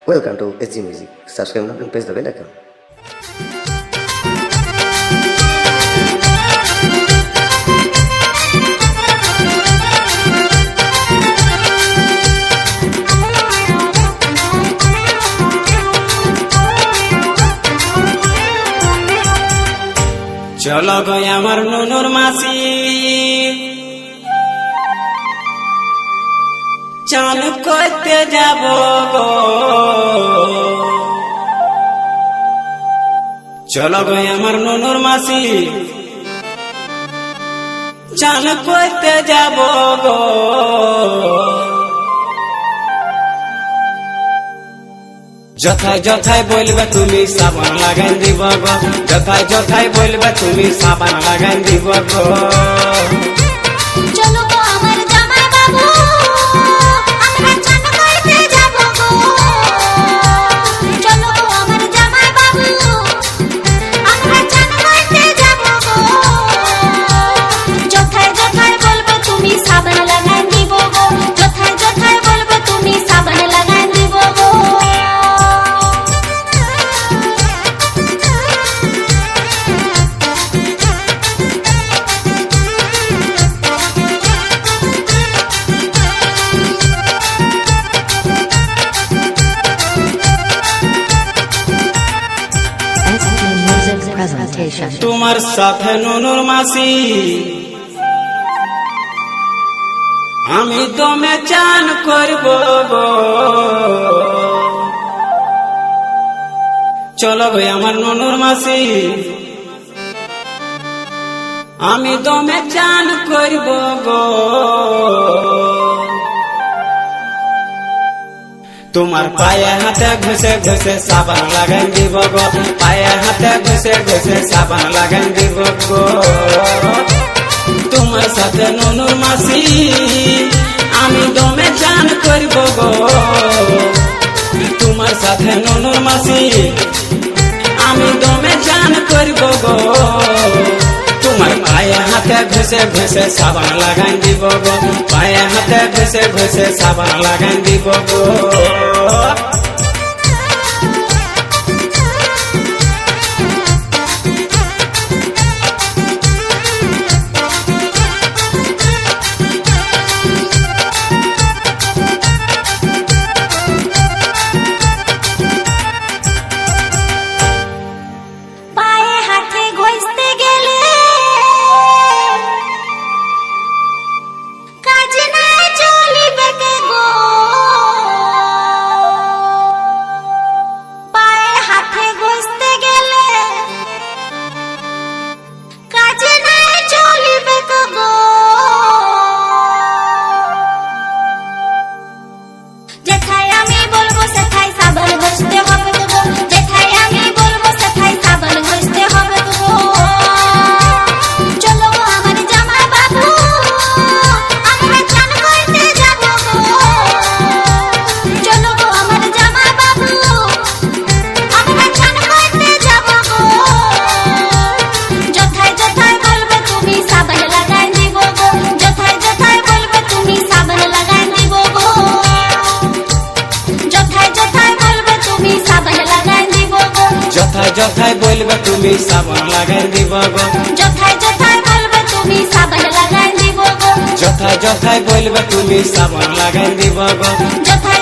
Welcome to SG Music. Subscribe now and press the bell icon. চলো গো আমার নুনুর মাসি চান করতে যাব গো চলো গো আমার নুনুর মাসি চান করতে যাব গো যথায় যথায় বলবে তুমি সাবান লাগাই দিব গো যথায় যথায় বলবে তুমি সাবান লাগাই দিব গো চলো গো আমার জামাই বাবু আমরা চান করতে যাব গো চলো গো আমার জামাই বাবু আমরা চান করতে যাব গো যথায় যথায় বলবে তুমি সাবান লাগাই দিব গো যথায় যথায় বলবে তুমি সাবান লাগাই দিব গো SG Music Presentation. তোমার সাথে নুনুর মাসি আমি দমে চান করব গো চলো গো আমার নুনুর মাসি আমি দমে চান করব গো তোমার পায়ে হাতে ঘষে ঘষে সাবান লাগাই দিব গো পায়ে হাতে ঘষে ঘষে সাবান লাগাই দিব গো তোমার সাথে নুনুর মাসি আমি দমে চান করব গো তোমার সাথে নুনুর মাসি আমি দমে চান করব গো তোমার পায়ে হাতে ঘষে ঘষে সাবান লাগাই দিব গো পায়ে হাতে ঘষে ঘষে সাবান লাগাই দিব গো পায়ে হাতে ঘষতে গেলে কাজ না চলিবে কে গো পায়ে হাতে ঘষতে গেলে কাজ না চলিবে কে গো যেথায় আমি বলবো সেথায় সাবান ঘষতে হবে গো যেথায় আমি বলবো সেথায় সাবান ঘষতে হবে গো চলো গো আমার জামাই বাবু আমরা চান করতে যাব গো চলো গো আমার জামাই বাবু আমরা চান করতে যাব গো যথায় যথায় বলবে তুমি সাবান লাগাই দিব গো যথায় যথায় বলবে তুমি সাবান লাগাই দিব গো যথায় যথায় বলবে তুমি সাবান লাগাই দিব গো যথায় যথায় বলবে তুমি সাবান লাগাই দিব গো যথায় যথায় বলবে তুমি সাবান লাগাই দিব গো যথায় যথায় বলবে তুমি সাবান লাগাই দিব গো যথায়